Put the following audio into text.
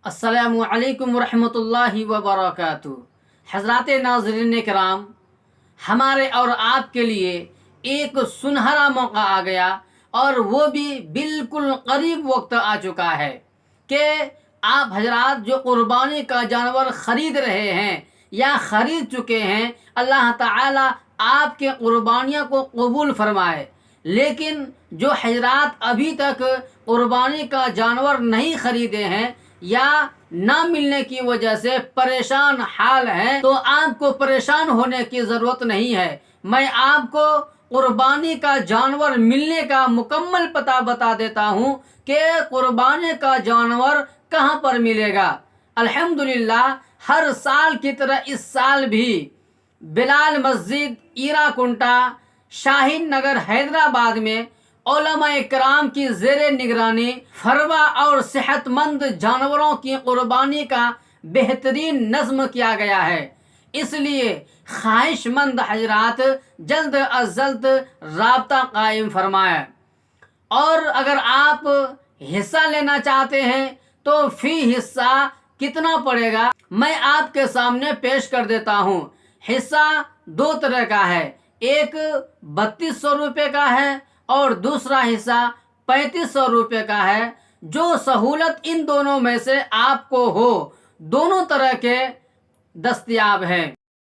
السلام علیکم ورحمۃ اللہ وبرکاتہ۔ حضرات ناظرین کرام، ہمارے اور آپ کے لیے ایک سنہرا موقع آ گیا، اور وہ بھی بالکل قریب وقت آ چکا ہے کہ آپ حضرات جو قربانی کا جانور خرید رہے ہیں یا خرید چکے ہیں، اللہ تعالی آپ کے قربانیاں کو قبول فرمائے۔ لیکن جو حضرات ابھی تک قربانی کا جانور نہیں خریدے ہیں یا نہ ملنے کی وجہ سے پریشان حال ہیں، تو آپ کو پریشان ہونے کی ضرورت نہیں ہے۔ میں آپ کو قربانی کا جانور ملنے کا مکمل پتہ بتا دیتا ہوں کہ قربانی کا جانور کہاں پر ملے گا۔ الحمدللہ ہر سال کی طرح اس سال بھی بلال مسجد، ایرا کنٹا، شاہین نگر، حیدرآباد میں علماء کرام کی زیر نگرانی فروا اور صحت مند جانوروں کی قربانی کا بہترین نظم کیا گیا ہے۔ اس لیے خواہش مند حضرات جلد از جلد رابطہ قائم فرمائیں، اور اگر آپ حصہ لینا چاہتے ہیں تو فی حصہ کتنا پڑے گا میں آپ کے سامنے پیش کر دیتا ہوں۔ حصہ دو طرح کا ہے، ایک 3200 روپے کا ہے اور دوسرا حصہ 3500 روپے کا ہے۔ جو سہولت ان دونوں میں سے آپ کو ہو، دونوں طرح کے دستیاب ہیں۔